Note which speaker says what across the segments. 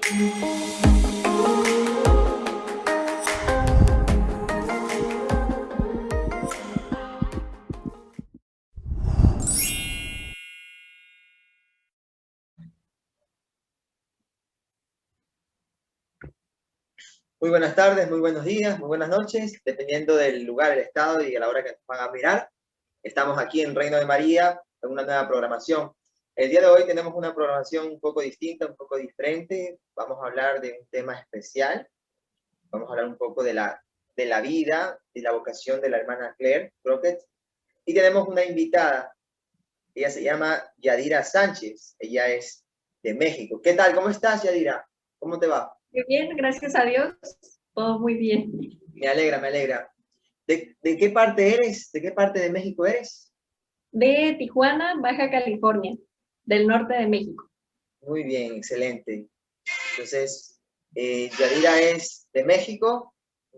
Speaker 1: Muy buenas tardes, muy buenos días, muy buenas noches, dependiendo del lugar, el estado y a la hora que nos van a mirar. Estamos aquí en Reino de María en una nueva programación. El día de hoy tenemos una programación un poco distinta, un poco diferente. Vamos a hablar de un tema especial. Vamos a hablar un poco de la vida y la vocación de la hermana Claire Crockett. Y tenemos una invitada. Ella se llama Yadira Sánchez. Ella es de México. ¿Qué tal? ¿Cómo estás, Yadira? ¿Cómo te va?
Speaker 2: Muy bien, gracias a Dios, todo muy bien.
Speaker 1: Me alegra, me alegra. ¿De qué parte eres? ¿De qué parte de México eres?
Speaker 2: De Tijuana, Baja California, del norte de México.
Speaker 1: Muy bien, excelente. Entonces, Yadira es de México,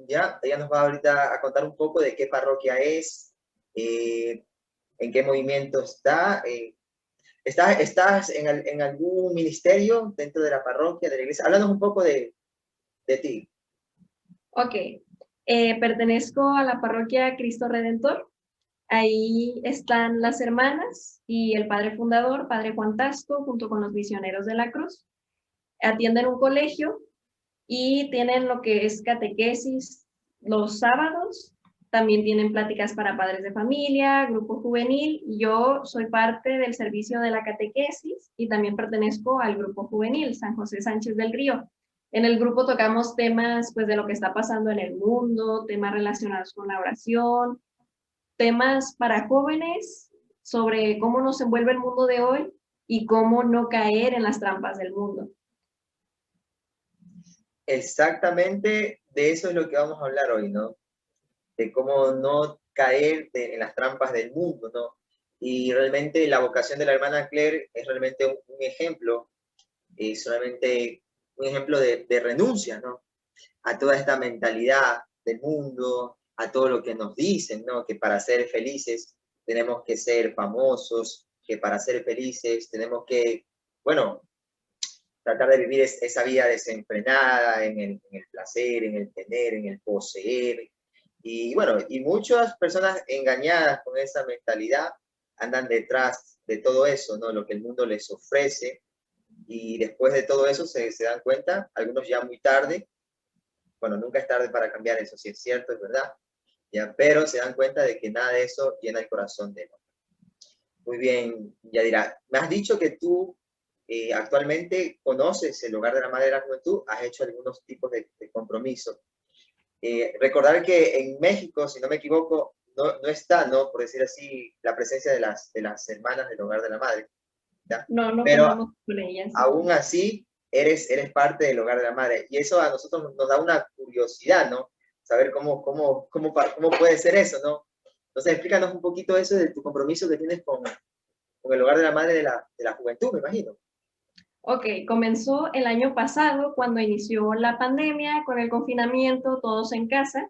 Speaker 1: ¿ya? Ella nos va ahorita a contar un poco de qué parroquia es, eh, en qué movimiento está. ¿Estás en algún ministerio dentro de la parroquia, de la iglesia? Háblanos un poco de ti.
Speaker 2: Ok, pertenezco a la parroquia Cristo Redentor. Ahí están las hermanas y el padre fundador, padre Juan Tasco, junto con los misioneros de la Cruz. Atienden un colegio y tienen lo que es catequesis los sábados. También tienen pláticas para padres de familia, grupo juvenil. Yo soy parte del servicio de la catequesis y también pertenezco al grupo juvenil San José Sánchez del Río. En el grupo tocamos temas pues, de lo que está pasando en el mundo, temas relacionados con la oración, temas para jóvenes sobre cómo nos envuelve el mundo de hoy y cómo no caer en las trampas del mundo.
Speaker 1: Exactamente de eso es lo que vamos a hablar hoy, ¿no? De cómo no caer en las trampas del mundo, ¿no? Y realmente la vocación de la hermana Claire es realmente un ejemplo, solamente un ejemplo de renuncia, ¿no? A toda esta mentalidad del mundo, a todo lo que nos dicen, ¿no? Que para ser felices tenemos que ser famosos, que para ser felices tenemos que, bueno, tratar de vivir esa vida desenfrenada en el placer, en el tener, en el poseer. Y bueno, y muchas personas engañadas con esa mentalidad andan detrás de todo eso, ¿no? Lo que el mundo les ofrece. Y después de todo eso se dan cuenta, algunos ya muy tarde, bueno, nunca es tarde para cambiar eso, si es cierto, es verdad, ya, pero se dan cuenta de que nada de eso llena el corazón de uno. Muy bien, Yadira. Me has dicho que tú actualmente conoces el Hogar de la Madre de la Juventud, has hecho algunos tipos de compromisos. Recordar que en México, si no me equivoco, no está, ¿no? Por decir así, la presencia de las hermanas del Hogar de la Madre, ¿ya?
Speaker 2: No, no
Speaker 1: Pero
Speaker 2: contamos con ellas.
Speaker 1: aún así, eres parte del Hogar de la Madre. Y eso a nosotros nos da una curiosidad, ¿no? Saber cómo puede ser eso, ¿no? Entonces, explícanos un poquito eso de tu compromiso que tienes con el Hogar de la Madre de la Juventud, me imagino.
Speaker 2: Ok, comenzó el año pasado cuando inició la pandemia, con el confinamiento, todos en casa.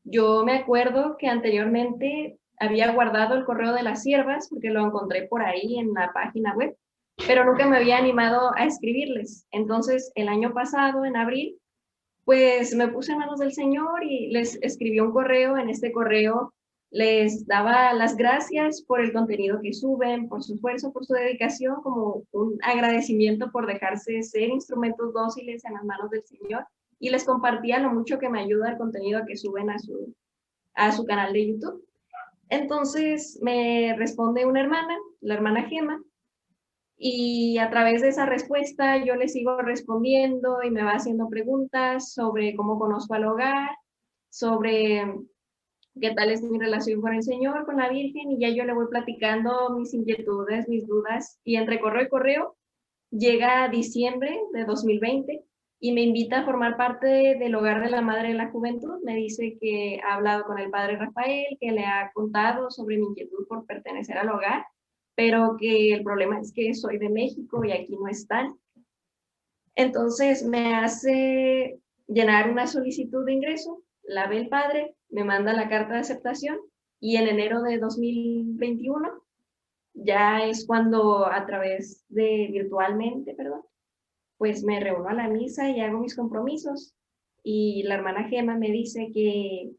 Speaker 2: Yo me acuerdo que anteriormente había guardado el correo de las siervas porque lo encontré por ahí en la página web, pero nunca me había animado a escribirles. Entonces, el año pasado, en abril, pues me puse en manos del Señor y les escribí un correo. En este correo les daba las gracias por el contenido que suben, por su esfuerzo, por su dedicación, como un agradecimiento por dejarse ser instrumentos dóciles en las manos del Señor, y les compartía lo mucho que me ayuda el contenido que suben a su canal de YouTube. Entonces me responde una hermana, la hermana Gema, y a través de esa respuesta yo le sigo respondiendo y me va haciendo preguntas sobre cómo conozco al hogar, sobre qué tal es mi relación con el Señor, con la Virgen, y ya yo le voy platicando mis inquietudes, mis dudas, y entre correo y correo llega diciembre de 2020 y me invita a formar parte del Hogar de la Madre de la Juventud. Me dice que ha hablado con el padre Rafael, que le ha contado sobre mi inquietud por pertenecer al hogar, pero que el problema es que soy de México y aquí no están. Entonces me hace llenar una solicitud de ingreso, la ve el padre, me manda la carta de aceptación, y en enero de 2021 ya es cuando a través de virtualmente, perdón, pues me reúno a la misa y hago mis compromisos. Y la hermana Gema me dice que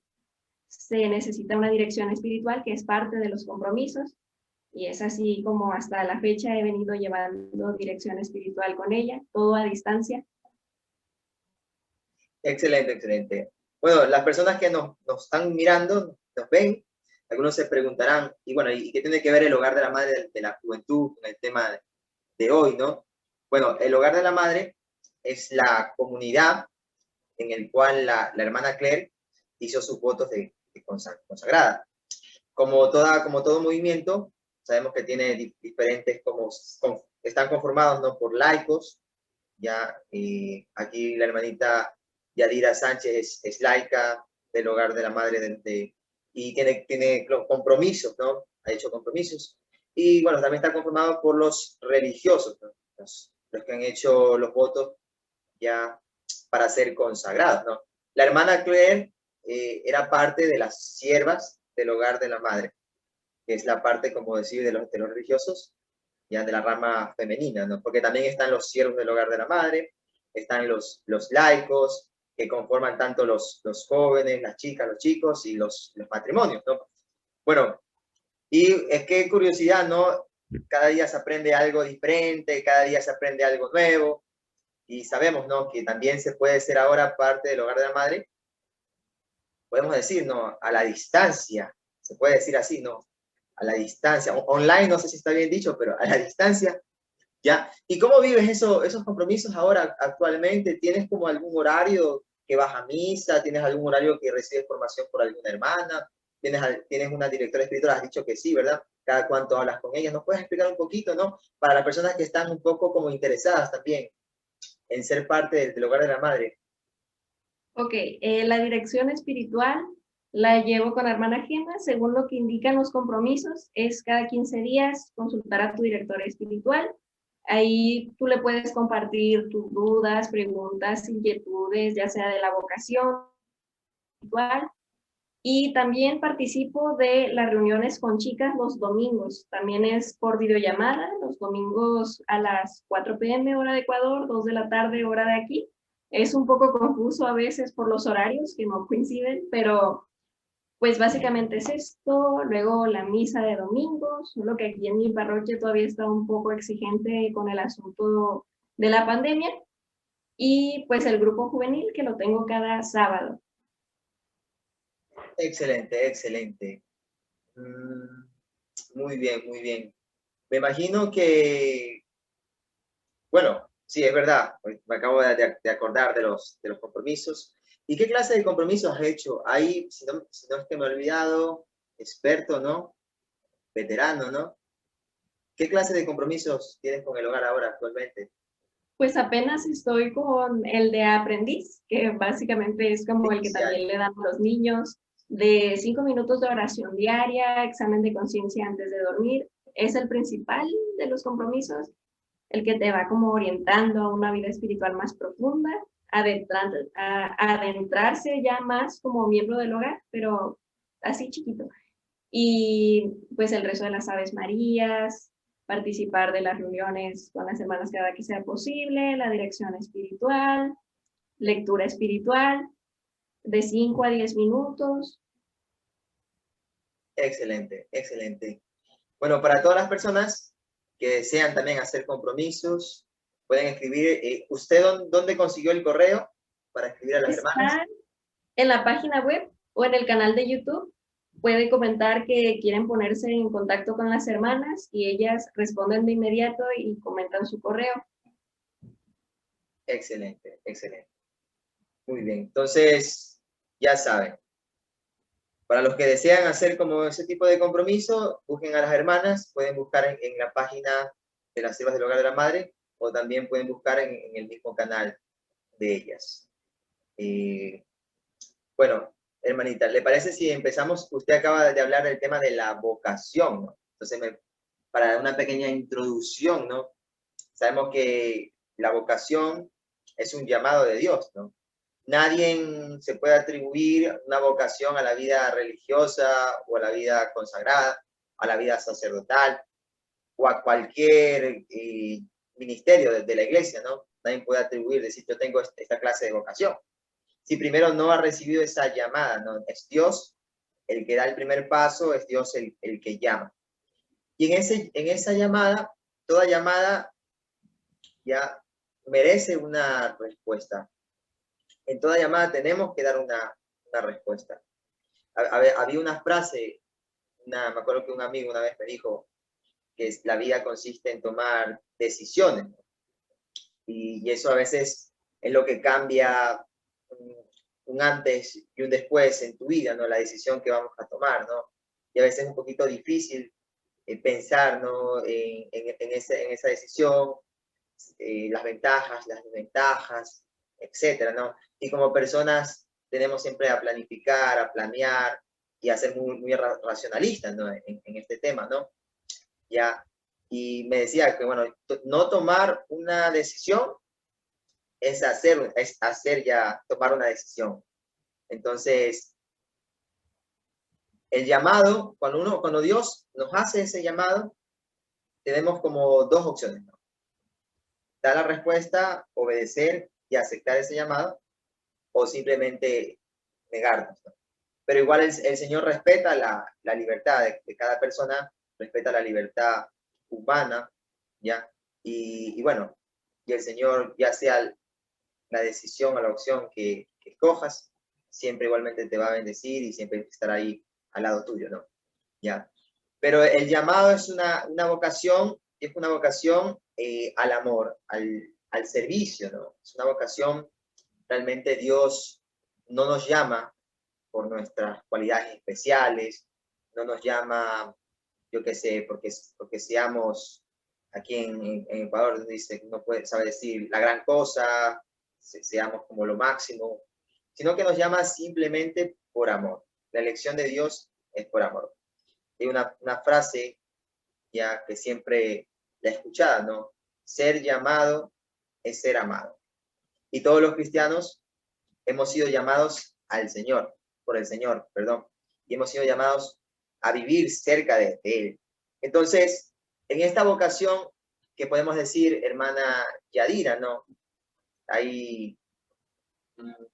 Speaker 2: se necesita una dirección espiritual, que es parte de los compromisos. Y es así como hasta la fecha he venido llevando dirección espiritual con ella, todo a distancia.
Speaker 1: Excelente, excelente. Bueno, las personas que nos están mirando, nos ven, algunos se preguntarán, y bueno, ¿y qué tiene que ver el hogar de la madre de la juventud con el tema de hoy, no? Bueno, el hogar de la madre es la comunidad en el cual la hermana Claire hizo sus votos de consagrada. Como todo movimiento, sabemos que tiene diferentes, están conformados, ¿no?, por laicos, ya, aquí la hermanita Yadira Sánchez es laica del hogar de la madre y tiene compromisos, ¿no? Ha hecho compromisos. Y bueno, también está conformado por los religiosos, ¿no? Los que han hecho los votos ya para ser consagrados, ¿no? La hermana Claire era parte de las siervas del hogar de la madre, que es la parte, como decir, de los religiosos, ya de la rama femenina, ¿no? Porque también están los siervos del hogar de la madre, están los laicos, que conforman tanto los jóvenes, las chicas, los chicos y los matrimonios, ¿no? Bueno, y es que curiosidad, ¿no? Cada día se aprende algo diferente, cada día se aprende algo nuevo, y sabemos, ¿no?, que también se puede ser ahora parte del hogar de la madre, podemos decir, ¿no?, a la distancia, se puede decir así, ¿no?, a la distancia, online, no sé si está bien dicho, pero a la distancia, ¿ya? ¿Y cómo vives esos compromisos ahora actualmente? ¿Tienes como algún horario que vas a misa? ¿Tienes algún horario que recibes formación por alguna hermana? ¿Tienes una directora espiritual? Has dicho que sí, ¿verdad? ¿Cada cuánto hablas con ella? ¿Nos puedes explicar un poquito, no? Para las personas que están un poco como interesadas también en ser parte del hogar de la madre.
Speaker 2: Ok, la dirección espiritual la llevo con la hermana Gema, según lo que indican los compromisos, es cada 15 días consultar a tu director espiritual. Ahí tú le puedes compartir tus dudas, preguntas, inquietudes, ya sea de la vocación espiritual. Y también participo de las reuniones con chicas los domingos. También es por videollamada, los domingos a las 4 p.m. hora de Ecuador, 2 de la tarde hora de aquí. Es un poco confuso a veces por los horarios que no coinciden, pero pues básicamente es esto. Luego la misa de domingos, solo que aquí en mi parroquia todavía está un poco exigente con el asunto de la pandemia. Y pues el grupo juvenil que lo tengo cada sábado.
Speaker 1: Excelente, excelente. Muy bien, muy bien. Me imagino que, bueno, sí, es verdad, pues, me acabo de acordar de los compromisos. ¿Y qué clase de compromisos has hecho? Ahí, si no es que me he olvidado, experto, ¿no? Veterano, ¿no? ¿Qué clase de compromisos tienes con el hogar ahora actualmente?
Speaker 2: Pues apenas estoy con el de aprendiz, que básicamente es como el que
Speaker 1: Inicial.
Speaker 2: también le dan a los niños, de 5 minutos de oración diaria, examen de conciencia antes de dormir. Es el principal de los compromisos, el que te va como orientando a una vida espiritual más profunda, adentrarse ya más como miembro del hogar, pero así chiquito. Y pues el resto de las Aves Marías, participar de las reuniones con las hermanas cada que sea posible, la dirección espiritual, lectura espiritual, de 5 a 10 minutos.
Speaker 1: Excelente, excelente. Bueno, para todas las personas que desean también hacer compromisos, pueden escribir. ¿Usted dónde consiguió el correo para escribir a las hermanas?
Speaker 2: Está en la página web o en el canal de YouTube. Puede comentar que quieren ponerse en contacto con las hermanas y ellas responden de inmediato y comentan su correo.
Speaker 1: Excelente, excelente. Muy bien. Entonces, ya saben. Para los que desean hacer como ese tipo de compromiso, busquen a las hermanas, pueden buscar en la página de las Siervas del Hogar de la Madre o también pueden buscar en el mismo canal de ellas. Bueno, hermanita, ¿le parece si empezamos? Usted acaba de hablar del tema de la vocación, ¿no? Entonces, para dar una pequeña introducción, ¿no? Sabemos que la vocación es un llamado de Dios, ¿no? Nadie se puede atribuir una vocación a la vida religiosa o a la vida consagrada, a la vida sacerdotal o a cualquier ministerio de la iglesia, ¿no? nadie puede atribuir, decir, yo tengo esta clase de vocación. Si primero no ha recibido esa llamada, ¿no? Es Dios el que da el primer paso, es Dios el que llama. Y en esa llamada, toda llamada ya merece una respuesta. En toda llamada tenemos que dar una respuesta. Había una frase, me acuerdo que un amigo una vez me dijo que la vida consiste en tomar decisiones. Y eso a veces es lo que cambia un antes y un después en tu vida, ¿no? La decisión que vamos a tomar, ¿no? Y a veces es un poquito difícil pensar, ¿no? en esa decisión, las ventajas, las desventajas, etcétera, ¿no? Y como personas tenemos siempre a planificar, a planear y a ser muy racionalistas, ¿no? En este tema, ¿no? Ya. Y me decía que, bueno, no tomar una decisión es hacer ya, tomar una decisión. Entonces, el llamado, cuando Dios nos hace ese llamado, tenemos como dos opciones, ¿no? Dar la respuesta, obedecer y aceptar ese llamado, o simplemente negarnos, ¿no? Pero igual el Señor respeta la libertad de cada persona, respeta la libertad humana, ¿ya? Y bueno, y el Señor, ya sea la decisión o la opción que escojas, siempre igualmente te va a bendecir y siempre estará ahí al lado tuyo, ¿no? ¿Ya? Pero el llamado es una vocación, es una vocación al amor, al servicio, ¿no? Es una vocación, realmente Dios no nos llama por nuestras cualidades especiales, no nos llama, yo qué sé, porque seamos, aquí en Ecuador dice, no puede saber decir la gran cosa, seamos como lo máximo, sino que nos llama simplemente por amor. La elección de Dios es por amor. Hay una frase ya que siempre la he escuchado, ¿no? Ser llamado es ser amado. Y todos los cristianos hemos sido llamados al Señor, por el Señor, perdón, y hemos sido llamados a vivir cerca de Él. Entonces, en esta vocación que podemos decir, hermana Yadira, ¿no? Hay,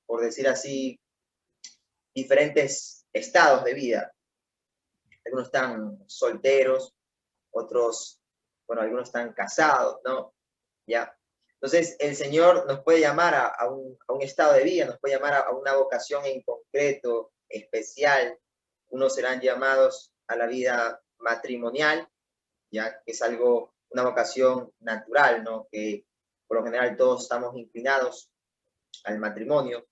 Speaker 1: por decir así, diferentes estados de vida. Algunos están solteros, otros, bueno, algunos están casados, ¿no? ¿Ya? Entonces, el Señor nos puede llamar a un estado de vida, nos puede llamar a una vocación en concreto, especial. Unos serán llamados a la vida matrimonial, ya que es algo, una vocación natural, ¿no? Que por lo general todos estamos inclinados al matrimonio,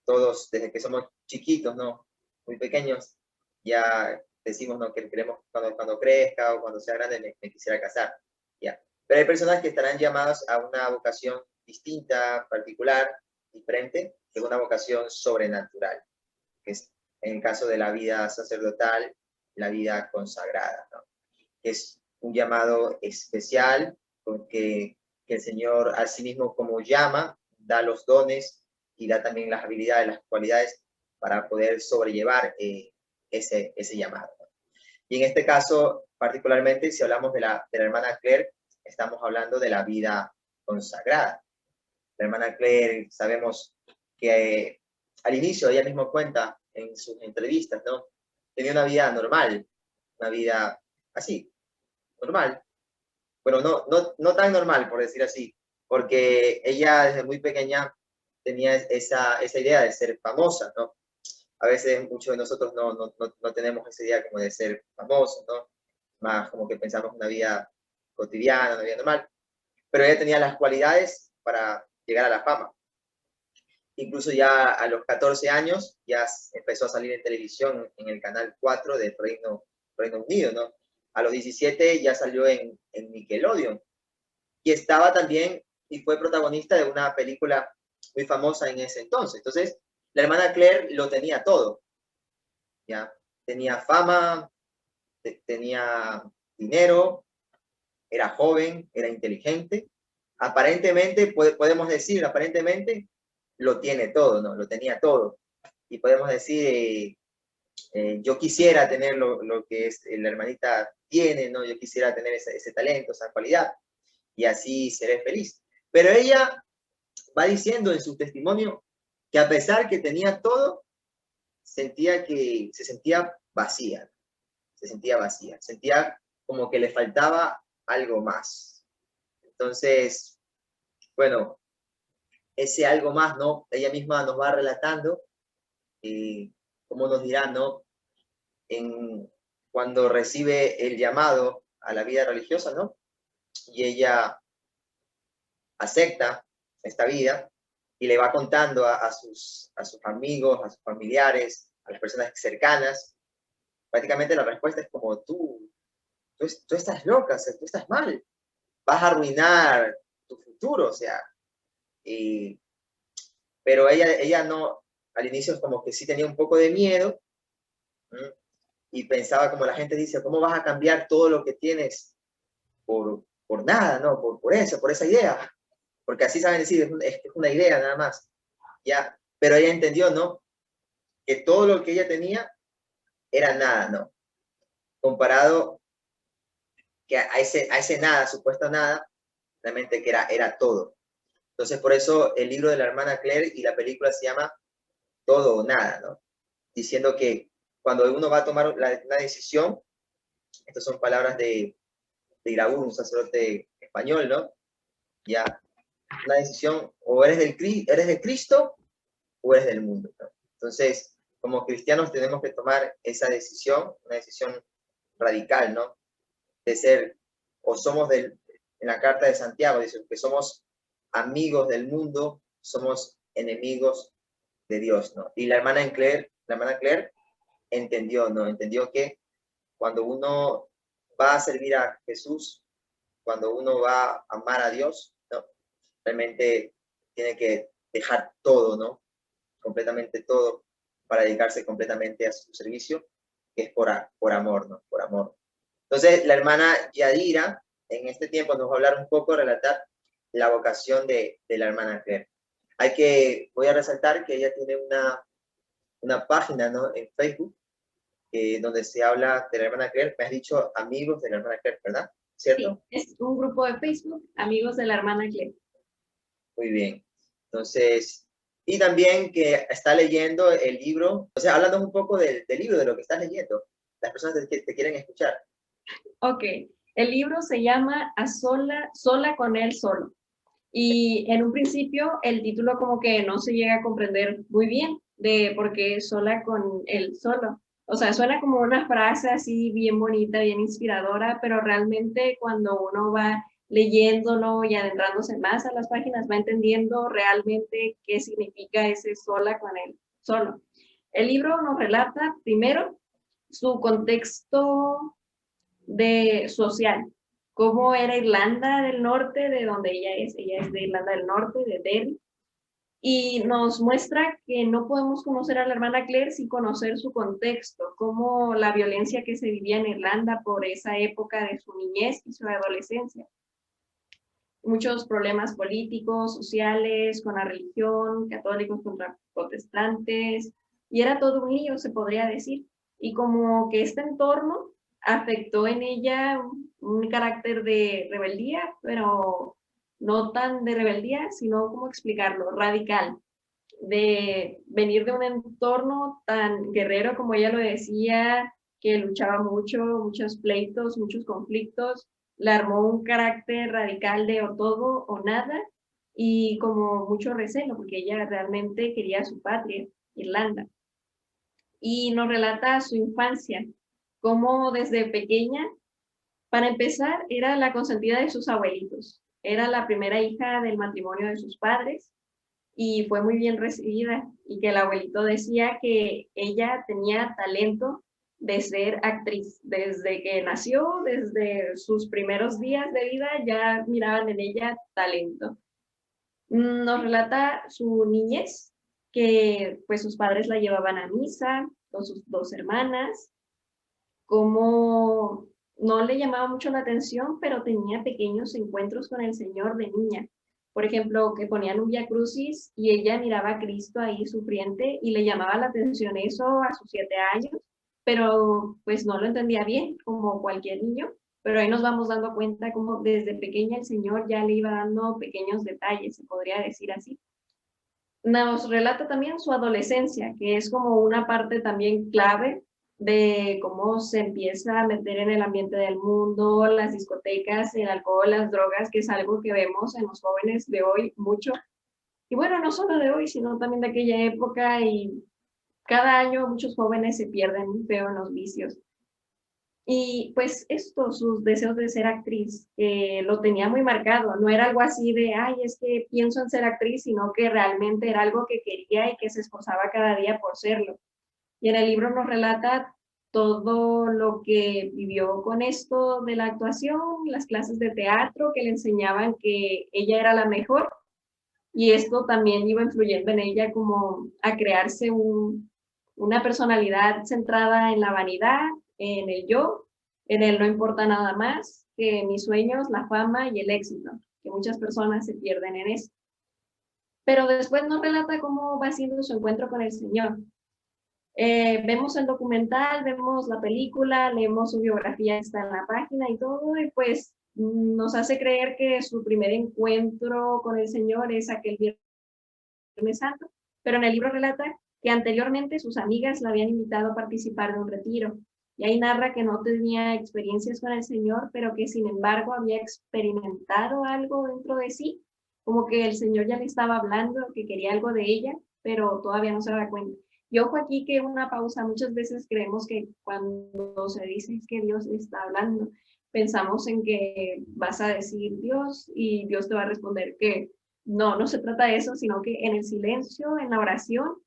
Speaker 1: todos desde que somos chiquitos, ¿no? Muy pequeños, ya decimos, ¿no? Que queremos cuando crezca o cuando sea grande me quisiera casar, ya. Pero hay personas que estarán llamadas a una vocación distinta, particular, diferente, que es una vocación sobrenatural, que es en el caso de la vida sacerdotal, la vida consagrada, ¿no? Que es un llamado especial, porque que el Señor a sí mismo como llama, da los dones y da también las habilidades, las cualidades para poder sobrellevar ese llamado, ¿no? Y en este caso, particularmente, si hablamos de la hermana Claire, estamos hablando de la vida consagrada. La hermana Claire, sabemos que al inicio ella misma cuenta en sus entrevistas, ¿no? Tenía una vida normal, una vida así, normal. Bueno, no tan normal, por decir así, porque ella desde muy pequeña tenía esa idea de ser famosa, ¿no? A veces muchos de nosotros no tenemos esa idea como de ser famosos, ¿no? Más como que pensamos una vida cotidiana, una vida normal. Pero ella tenía las cualidades para llegar a la fama. Incluso ya a los 14 años ya empezó a salir en televisión en el canal 4 del Reino Unido, ¿no? A los 17 ya salió en Nickelodeon. Y estaba también, y fue protagonista de una película muy famosa en ese entonces. Entonces, la hermana Claire lo tenía todo, ¿ya? Tenía fama, tenía dinero, era joven, era inteligente. Aparentemente, podemos decir, aparentemente lo tiene todo, ¿no? Lo tenía todo. Y podemos decir, yo quisiera tener lo que la hermanita tiene, ¿no? Yo quisiera tener ese talento, esa cualidad, y así seré feliz. Pero ella va diciendo en su testimonio que a pesar que tenía todo, sentía que se sentía vacía, sentía como que le faltaba algo más. Entonces, bueno, ese algo más, ¿no? Ella misma nos va relatando, como nos dirá, ¿no? Cuando recibe el llamado a la vida religiosa, ¿no? Y ella acepta esta vida y le va contando a sus amigos, a sus familiares, a las personas cercanas. Prácticamente la respuesta es como tú estás loca, o sea, tú estás mal, vas a arruinar tu futuro, o sea, pero ella no, al inicio como que sí tenía un poco de miedo, ¿m? Y pensaba como la gente dice, ¿cómo vas a cambiar todo lo que tienes por nada, ¿no? Por eso, por esa idea, porque así saben decir, es una idea nada más, ¿ya? Pero ella entendió, ¿no? Que todo lo que ella tenía era nada, ¿no? Comparado que a ese nada, supuesto nada, realmente que era todo. Entonces, por eso el libro de la hermana Claire y la película se llama Todo o Nada, ¿no? Diciendo que cuando uno va a tomar una decisión, estas son palabras de Iraúd, un sacerdote español, ¿no? Ya, una decisión, o eres de Cristo o eres del mundo, ¿no? Entonces, como cristianos tenemos que tomar esa decisión, una decisión radical, ¿no? De ser, o somos en la carta de Santiago, dice que somos amigos del mundo, somos enemigos de Dios, ¿no? Y la hermana Claire entendió, ¿no? Entendió que cuando uno va a servir a Jesús, cuando uno va a amar a Dios, ¿no? Realmente tiene que dejar todo, ¿no? Completamente todo para dedicarse completamente a su servicio, que es por amor, ¿no? Por amor. Entonces, la hermana Yadira, en este tiempo nos va a hablar un poco, relatar la vocación de la hermana Claire. Voy a resaltar que ella tiene una página, ¿no? En Facebook, donde se habla de la hermana Claire. Me has dicho amigos de la hermana Claire, ¿verdad? ¿Cierto?
Speaker 2: Sí, es un grupo de Facebook, amigos de la hermana Claire.
Speaker 1: Muy bien. Entonces, y también que está leyendo el libro, o sea, hablando un poco del libro, de lo que estás leyendo, las personas que te quieren escuchar.
Speaker 2: Ok, el libro se llama Sola con él solo. Y en un principio el título como que no se llega a comprender muy bien de por qué sola con él solo. O sea, suena como una frase así bien bonita, bien inspiradora, pero realmente cuando uno va leyéndolo y adentrándose más a las páginas, va entendiendo realmente qué significa ese sola con él solo. El libro nos relata primero su contexto de social, cómo era Irlanda del Norte, de donde ella es de Irlanda del Norte, de Derry, y nos muestra que no podemos conocer a la hermana Claire sin conocer su contexto, cómo la violencia que se vivía en Irlanda por esa época de su niñez y su adolescencia. Muchos problemas políticos, sociales, con la religión, católicos contra protestantes, y era todo un lío, se podría decir. Y como que este entorno afectó en ella un carácter de rebeldía, pero no tan de rebeldía, sino, ¿cómo explicarlo? Radical, de venir de un entorno tan guerrero como ella lo decía, que luchaba mucho, muchos pleitos, muchos conflictos, le armó un carácter radical de o todo o nada y como mucho recelo, porque ella realmente quería su patria, Irlanda. Y nos relata su infancia, cómo desde pequeña, para empezar, era la consentida de sus abuelitos, era la primera hija del matrimonio de sus padres y fue muy bien recibida y que el abuelito decía que ella tenía talento de ser actriz. Desde que nació, desde sus primeros días de vida, ya miraban en ella talento. Nos relata su niñez, que pues sus padres la llevaban a misa con sus dos hermanas, como no le llamaba mucho la atención, pero tenía pequeños encuentros con el Señor de niña. Por ejemplo, que ponían un Vía Crucis y ella miraba a Cristo ahí sufriente y le llamaba la atención eso a sus 7 años, pero pues no lo entendía bien, como cualquier niño. pero ahí nos vamos dando cuenta como desde pequeña el Señor ya le iba dando pequeños detalles, se podría decir así. Nos relata también su adolescencia, que es como una parte también clave de cómo se empieza a meter en el ambiente del mundo, las discotecas, el alcohol, las drogas, que es algo que vemos en los jóvenes de hoy mucho. Y bueno, no solo de hoy, sino también de aquella época, y cada año muchos jóvenes se pierden muy feo en los vicios. Y pues esto, sus deseos de ser actriz, lo tenía muy marcado, no era algo así de, ay, es que pienso en ser actriz, sino que realmente era algo que quería y que se esforzaba cada día por serlo. Y en el libro nos relata todo lo que vivió con esto de la actuación, las clases de teatro que le enseñaban que ella era la mejor, y esto también iba influyendo en ella como a crearse una personalidad centrada en la vanidad, en el yo, en el no importa nada más que mis sueños, la fama y el éxito, que muchas personas se pierden en eso. Pero después nos relata cómo va siendo su encuentro con el Señor. Vemos el documental, vemos la película, leemos su biografía, está en la página y todo, y pues nos hace creer que su primer encuentro con el Señor es aquel Viernes Santo, pero en el libro relata que anteriormente sus amigas la habían invitado a participar de un retiro, y ahí narra que no tenía experiencias con el Señor, pero que sin embargo había experimentado algo dentro de sí, como que el Señor ya le estaba hablando, que quería algo de ella, pero todavía no se da cuenta. Y ojo aquí que una pausa, muchas veces creemos que cuando se dice que Dios está hablando, pensamos en que vas a decir Dios y Dios te va a responder que no, no se trata de eso, sino que en el silencio, en la oración,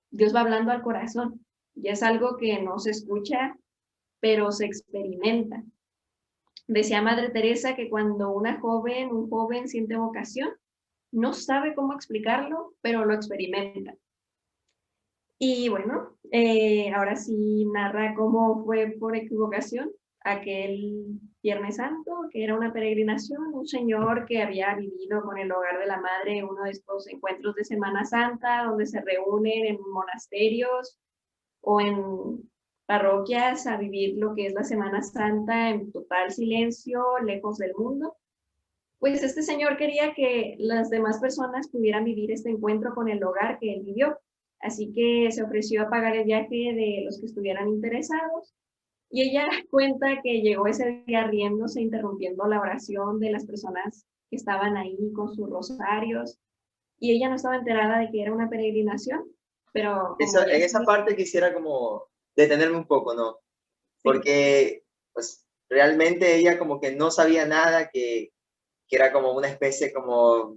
Speaker 2: Dios va hablando al corazón. Y es algo que no se escucha, pero se experimenta. Decía Madre Teresa que cuando un joven siente vocación, no sabe cómo explicarlo, pero lo experimenta. Y bueno, ahora sí narra cómo fue por equivocación aquel Viernes Santo, que era una peregrinación, un señor que había vivido con el Hogar de la Madre uno de estos encuentros de Semana Santa, donde se reúnen en monasterios o en parroquias a vivir lo que es la Semana Santa en total silencio, lejos del mundo. Pues este señor quería que las demás personas pudieran vivir este encuentro con el hogar que él vivió. Así que se ofreció a pagar el viaje de los que estuvieran interesados. Y ella cuenta que llegó ese día riéndose, interrumpiendo la oración de las personas que estaban ahí con sus rosarios. Y ella no estaba enterada de que era una peregrinación, pero como ya
Speaker 1: En esa
Speaker 2: sí,
Speaker 1: parte quisiera como detenerme un poco, ¿no?
Speaker 2: sí,
Speaker 1: Porque pues realmente ella como que no sabía nada, que era como una especie como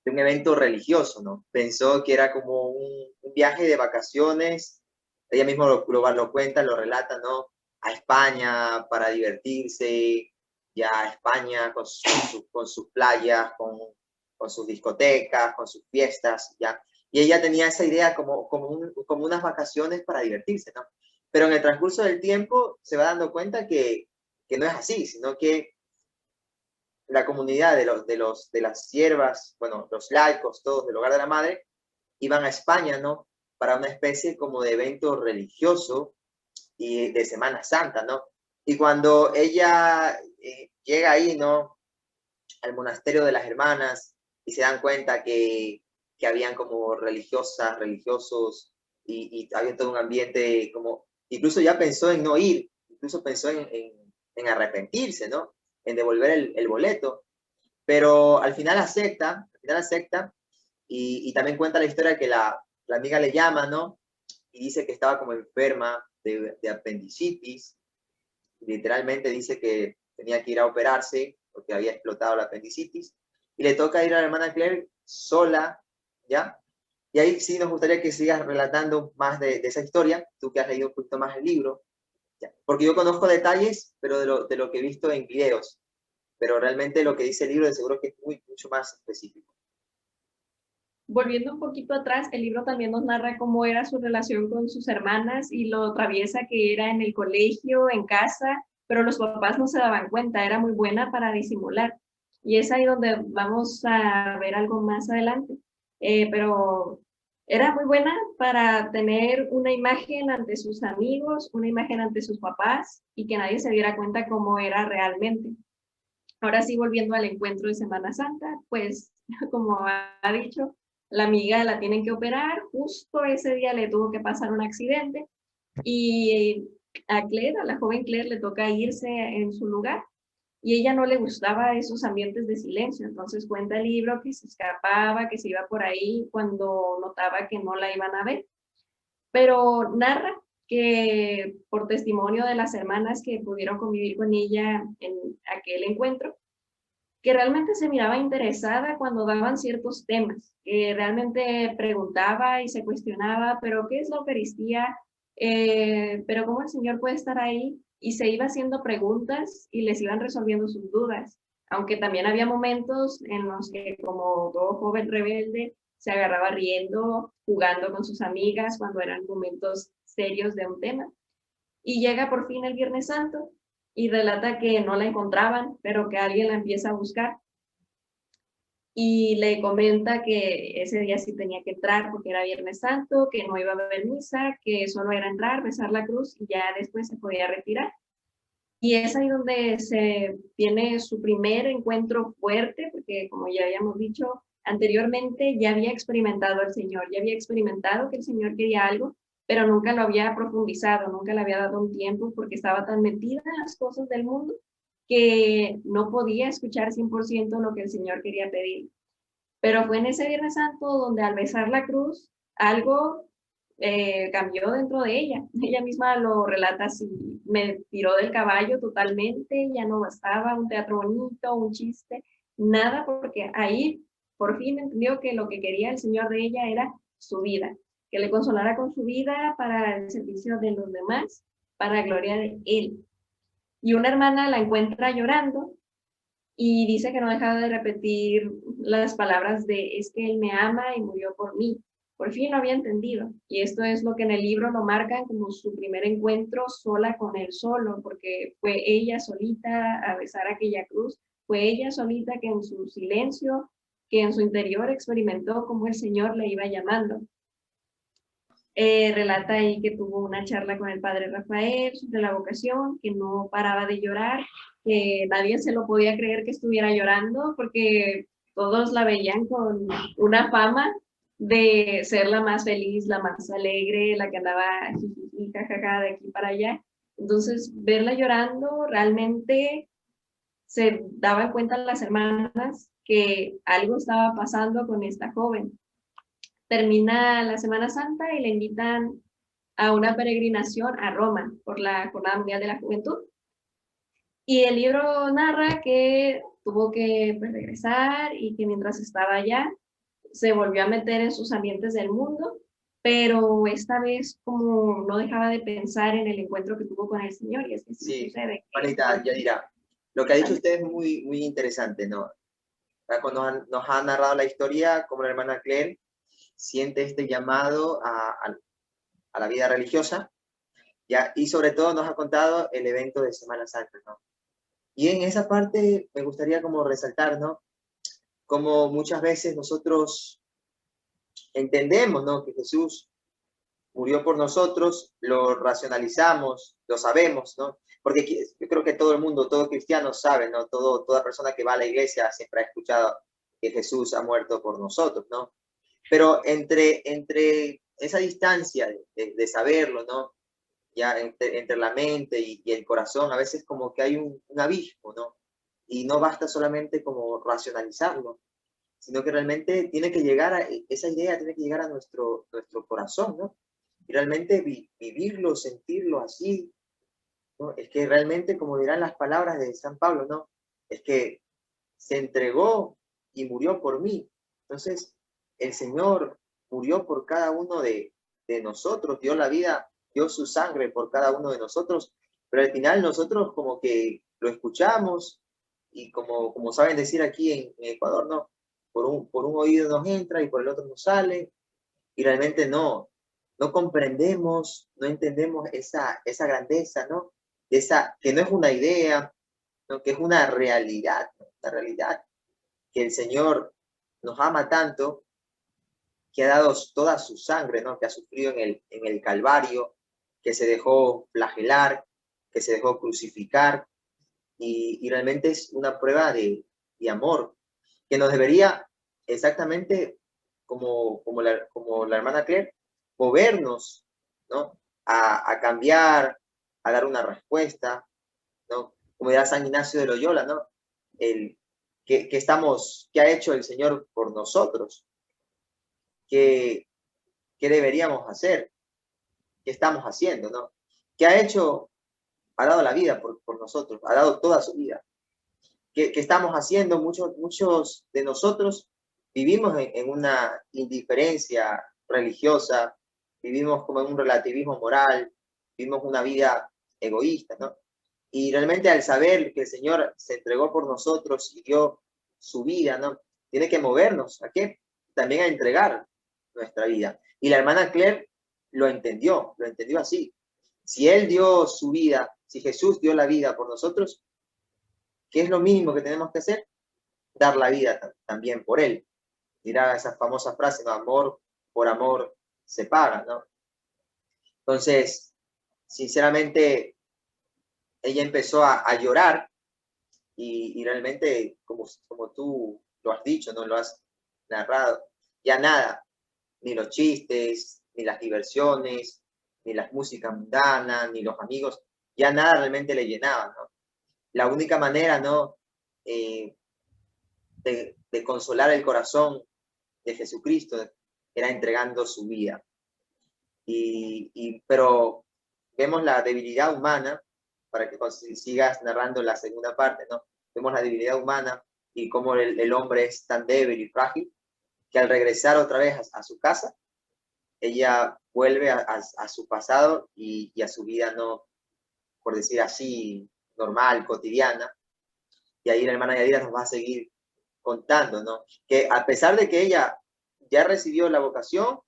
Speaker 1: de un evento religioso, ¿no? Pensó que era como un viaje de vacaciones, ella misma lo cuenta, lo relata, ¿no? A España para divertirse, ya a España con sus playas, con sus discotecas, con sus fiestas, ya. Y ella tenía esa idea como unas vacaciones para divertirse, ¿no? Pero en el transcurso del tiempo se va dando cuenta que no es así, sino que la comunidad de las siervas, bueno, los laicos, todos del Hogar de la Madre, iban a España, ¿no? Para una especie como de evento religioso y de Semana Santa, ¿no? Y cuando ella llega ahí, ¿no? Al monasterio de las hermanas y se dan cuenta que habían como religiosas, religiosos y había todo un ambiente como, incluso ya pensó en no ir, incluso pensó en arrepentirse, ¿no? En devolver el boleto, pero al final acepta y también cuenta la historia que la amiga le llama, ¿no? Y dice que estaba como enferma de apendicitis, literalmente dice que tenía que ir a operarse porque había explotado la apendicitis, y le toca ir a la hermana Claire sola, ¿ya? Y ahí sí nos gustaría que sigas relatando más de esa historia, tú que has leído un poquito más el libro, ¿ya? Porque yo conozco detalles, pero de lo que he visto en videos, pero realmente lo que dice el libro de seguro que es mucho más específico.
Speaker 2: volviendo un poquito atrás, el libro también nos narra cómo era su relación con sus hermanas y lo traviesa que era en el colegio, en casa, pero los papás no se daban cuenta, era muy buena para disimular. Y es ahí donde vamos a ver algo más adelante. Pero Era muy buena para tener una imagen ante sus amigos, una imagen ante sus papás y que nadie se diera cuenta cómo era realmente. Ahora sí, volviendo al encuentro de Semana Santa, pues como ha dicho, la amiga la tienen que operar, justo ese día le tuvo que pasar un accidente y a Claire, a la joven Claire, le toca irse en su lugar y ella no le gustaba esos ambientes de silencio, entonces cuenta el libro que se escapaba, que se iba por ahí cuando notaba que no la iban a ver, pero narra que por testimonio de las hermanas que pudieron convivir con ella en aquel encuentro, que realmente se miraba interesada cuando daban ciertos temas, que realmente preguntaba y se cuestionaba, pero ¿qué es la Eucaristía? Pero ¿cómo el Señor puede estar ahí? Y se iba haciendo preguntas y les iban resolviendo sus dudas, aunque también había momentos en los que como todo joven rebelde se agarraba riendo, jugando con sus amigas cuando eran momentos serios de un tema. Y llega por fin el Viernes Santo y relata que no la encontraban, pero que alguien la empieza a buscar y le comenta que ese día sí tenía que entrar porque era Viernes Santo, que no iba a haber misa, que solo era entrar, besar la cruz y ya después se podía retirar. Y es ahí donde se tiene su primer encuentro fuerte, porque como ya habíamos dicho anteriormente, ya había experimentado al Señor, ya había experimentado que el Señor quería algo, pero nunca lo había profundizado, nunca le había dado un tiempo porque estaba tan metida en las cosas del mundo que no podía escuchar 100% lo que el Señor quería pedir. Pero fue en ese Viernes Santo donde al besar la cruz, algo cambió dentro de ella. Ella misma lo relata así, me tiró del caballo totalmente, ya no bastaba un teatro bonito, un chiste, nada, porque ahí por fin entendió que lo que quería el Señor de ella era su vida, que le consolara con su vida para el servicio de los demás, para la gloria de Él. Y una hermana la encuentra llorando y dice que no dejaba de repetir las palabras de es que Él me ama y murió por mí. Por fin lo había entendido. Y esto es lo que en el libro lo marcan como su primer encuentro sola con Él solo, porque fue ella solita a besar aquella cruz, fue ella solita que en su silencio, que en su interior experimentó cómo el Señor le iba llamando. Relata ahí que tuvo una charla con el padre Rafael sobre la vocación, que no paraba de llorar, que nadie se lo podía creer que estuviera llorando porque todos la veían con una fama de ser la más feliz, la más alegre, la que andaba jijiji, jajaja, de aquí para allá. Entonces, verla llorando realmente se daban cuenta las hermanas que algo estaba pasando con esta joven. Termina la Semana Santa y le invitan a una peregrinación a Roma por la Jornada Mundial de la Juventud. Y el libro narra que tuvo que pues, regresar y que mientras estaba allá se volvió a meter en sus ambientes del mundo, pero esta vez como no dejaba de pensar en el encuentro que tuvo con el Señor. Y es que sí sucede.
Speaker 1: Juanita, ya dirá, lo que ha dicho usted es muy, muy interesante, ¿no? Cuando nos ha narrado la historia, como la hermana Claire siente este llamado a la vida religiosa, ¿ya? Y sobre todo nos ha contado el evento de Semana Santa, ¿no? Y en esa parte me gustaría como resaltar, ¿no? Como muchas veces nosotros entendemos, ¿no? Que Jesús murió por nosotros, lo racionalizamos, lo sabemos, ¿no? Porque yo creo que todo el mundo, todo cristiano sabe, ¿no? Toda persona que va a la iglesia siempre ha escuchado que Jesús ha muerto por nosotros, ¿no? Pero entre esa distancia de saberlo, ¿no? Ya entre la mente y el corazón, a veces como que hay un abismo, ¿no? Y no basta solamente como racionalizarlo, sino que realmente tiene que llegar a, esa idea tiene que llegar a nuestro corazón, ¿no? Y realmente vivirlo, sentirlo así, ¿no? Es que realmente, como dirán las palabras de San Pablo, ¿no? Es que se entregó y murió por mí. Entonces, el Señor murió por cada uno de nosotros, dio la vida, dio su sangre por cada uno de nosotros, pero al final nosotros como que lo escuchamos y como saben decir aquí en Ecuador, ¿no? Por un oído nos entra y por el otro nos sale, y realmente no comprendemos, no entendemos esa grandeza, ¿no? Esa, que no es una idea, ¿no? Que es una realidad, ¿no? Una realidad que el Señor nos ama tanto que ha dado toda su sangre, ¿no? Que ha sufrido en el Calvario, que se dejó flagelar, que se dejó crucificar, y realmente es una prueba de amor, que nos debería exactamente como la hermana Claire, movernos, ¿no? A cambiar, a dar una respuesta, ¿no? Como dirá San Ignacio de Loyola, ¿no? El, ¿qué ha hecho el Señor por nosotros? ¿Qué, qué deberíamos hacer? ¿Qué estamos haciendo, no? ¿Qué ha hecho? Ha dado la vida por nosotros, ha dado toda su vida. ¿Qué estamos haciendo? Muchos de nosotros vivimos en una indiferencia religiosa, vivimos como en un relativismo moral, vivimos una vida egoísta, ¿no? Y realmente al saber que el Señor se entregó por nosotros y dio su vida, ¿no? Tiene que movernos, ¿a qué? También a entregar nuestra vida. Y la hermana Claire lo entendió así. Si Él dio su vida, si Jesús dio la vida por nosotros, ¿qué es lo mínimo que tenemos que hacer? Dar la vida también por Él. Dirá esa famosa frase, ¿no? Amor por amor se paga, ¿no? Entonces, sinceramente, ella empezó a llorar y realmente, como tú lo has dicho, no lo has narrado, ya nada, ni los chistes, ni las diversiones, ni las músicas mundanas, ni los amigos, ya nada realmente le llenaba, ¿no? La única manera, ¿no? Eh, de consolar el corazón de Jesucristo era entregando su vida. Pero vemos la debilidad humana, para que sigas narrando la segunda parte, ¿no? Vemos la debilidad humana y cómo el hombre es tan débil y frágil, que al regresar otra vez a su casa, ella vuelve a su pasado y a su vida, no, por decir así, normal, cotidiana. Y ahí la hermana Yadira nos va a seguir contando, ¿no? Que a pesar de que ella ya recibió la vocación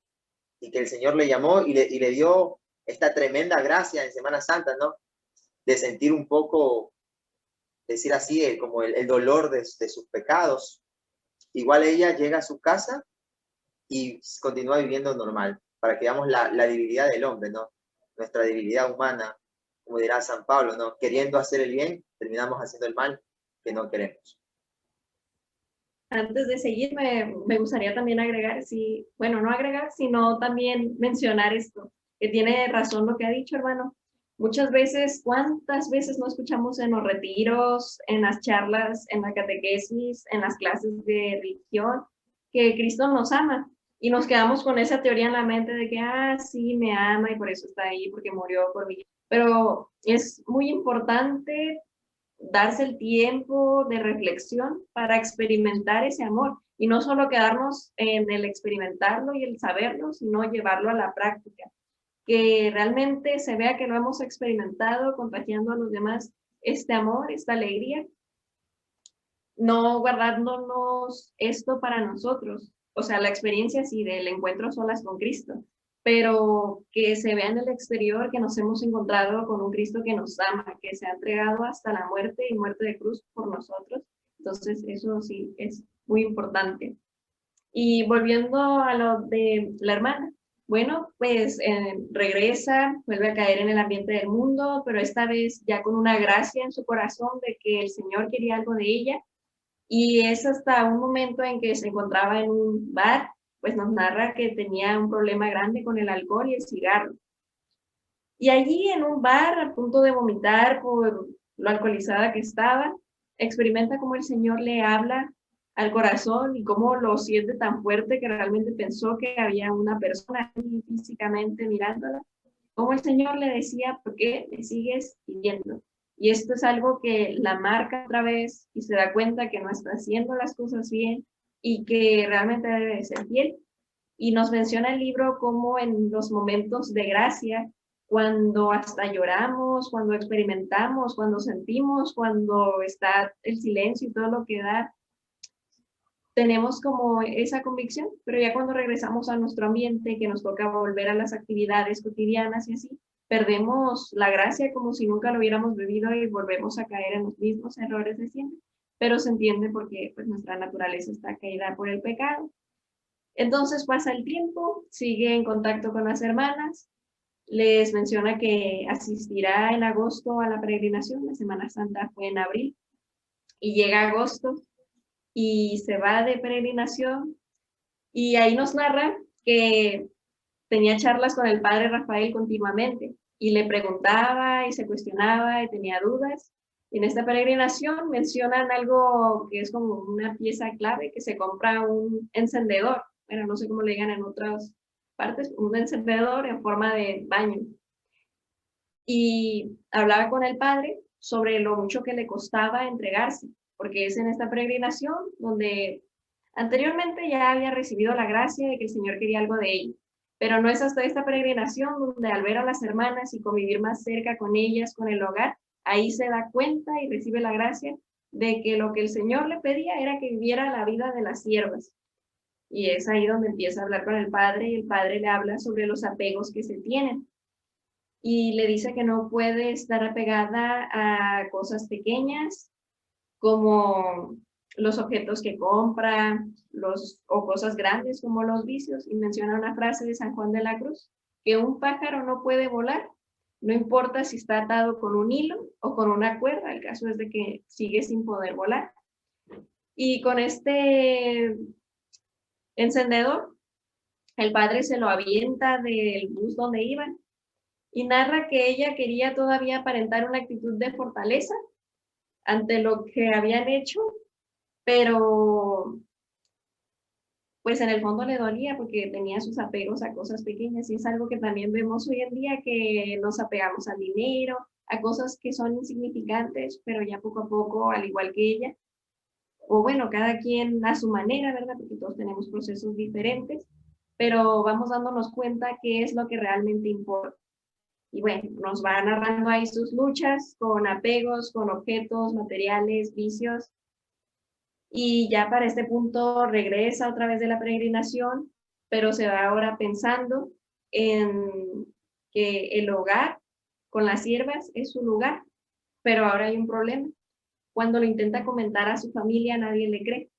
Speaker 1: y que el Señor le llamó y le dio esta tremenda gracia en Semana Santa, ¿no? De sentir un poco, decir así, como el dolor de sus pecados. Igual ella llega a su casa y continúa viviendo normal, para que veamos la debilidad del hombre, ¿no? Nuestra debilidad humana, como dirá San Pablo, ¿no? Queriendo hacer el bien, terminamos haciendo el mal que no queremos.
Speaker 2: Antes de seguir, me gustaría también agregar, sí, bueno, no agregar, sino también mencionar esto, que tiene razón lo que ha dicho, hermano. Muchas veces, ¿cuántas veces no escuchamos en los retiros, en las charlas, en la catequesis, en las clases de religión, que Cristo nos ama? Y nos quedamos con esa teoría en la mente de que, ah, sí, me ama y por eso está ahí, porque murió por mí. Pero es muy importante darse el tiempo de reflexión para experimentar ese amor y no solo quedarnos en el experimentarlo y el saberlo, sino llevarlo a la práctica, que realmente se vea que lo hemos experimentado contagiando a los demás este amor, esta alegría, no guardándonos esto para nosotros, o sea, la experiencia así del encuentro solas con Cristo, pero que se vea en el exterior que nos hemos encontrado con un Cristo que nos ama, que se ha entregado hasta la muerte y muerte de cruz por nosotros. Entonces, eso sí es muy importante. Y volviendo a lo de la hermana, bueno, pues regresa, vuelve a caer en el ambiente del mundo, pero esta vez ya con una gracia en su corazón de que el Señor quería algo de ella. Y es hasta un momento en que se encontraba en un bar, pues nos narra que tenía un problema grande con el alcohol y el cigarro. Y allí en un bar, a punto de vomitar por lo alcoholizada que estaba, experimenta cómo el Señor le habla al corazón y cómo lo siente tan fuerte que realmente pensó que había una persona físicamente mirándola. Cómo el Señor le decía, ¿por qué me sigues pidiendo? Y esto es algo que la marca otra vez y se da cuenta que no está haciendo las cosas bien y que realmente debe de ser fiel. Y nos menciona el libro como en los momentos de gracia, cuando hasta lloramos, cuando experimentamos, cuando sentimos, cuando está el silencio y todo lo que da, tenemos como esa convicción, pero ya cuando regresamos a nuestro ambiente, que nos toca volver a las actividades cotidianas y así, perdemos la gracia como si nunca lo hubiéramos vivido y volvemos a caer en los mismos errores de siempre, pero se entiende porque pues nuestra naturaleza está caída por el pecado. Entonces pasa el tiempo, sigue en contacto con las hermanas, les menciona que asistirá en agosto a la peregrinación, la Semana Santa fue en abril, y llega agosto y se va de peregrinación, y ahí nos narra que tenía charlas con el padre Rafael continuamente, y le preguntaba y se cuestionaba y tenía dudas. Y en esta peregrinación mencionan algo que es como una pieza clave, que se compra un encendedor, bueno, no sé cómo le digan en otras partes, un encendedor en forma de baño. Y hablaba con el padre sobre lo mucho que le costaba entregarse, porque es en esta peregrinación donde anteriormente ya había recibido la gracia de que el Señor quería algo de ella, pero no es hasta esta peregrinación donde al ver a las hermanas y convivir más cerca con ellas, con el hogar, ahí se da cuenta y recibe la gracia de que lo que el Señor le pedía era que viviera la vida de las siervas. Y es ahí donde empieza a hablar con el padre y el padre le habla sobre los apegos que se tienen y le dice que no puede estar apegada a cosas pequeñas como los objetos que compra, o cosas grandes como los vicios, y menciona una frase de San Juan de la Cruz, que un pájaro no puede volar, no importa si está atado con un hilo o con una cuerda, el caso es de que sigue sin poder volar. Y con este encendedor, el padre se lo avienta del bus donde iban y narra que ella quería todavía aparentar una actitud de fortaleza ante lo que habían hecho, pero pues en el fondo le dolía porque tenía sus apegos a cosas pequeñas y es algo que también vemos hoy en día, que nos apegamos al dinero, a cosas que son insignificantes, pero ya poco a poco, al igual que ella, o bueno, cada quien a su manera, ¿verdad? Porque todos tenemos procesos diferentes, pero vamos dándonos cuenta qué es lo que realmente importa. Y bueno, nos va narrando ahí sus luchas con apegos, con objetos, materiales, vicios. Y ya para este punto regresa otra vez de la peregrinación, pero se va ahora pensando en que el hogar con las siervas es su lugar, pero ahora hay un problema. Cuando lo intenta comentar a su familia, nadie le cree.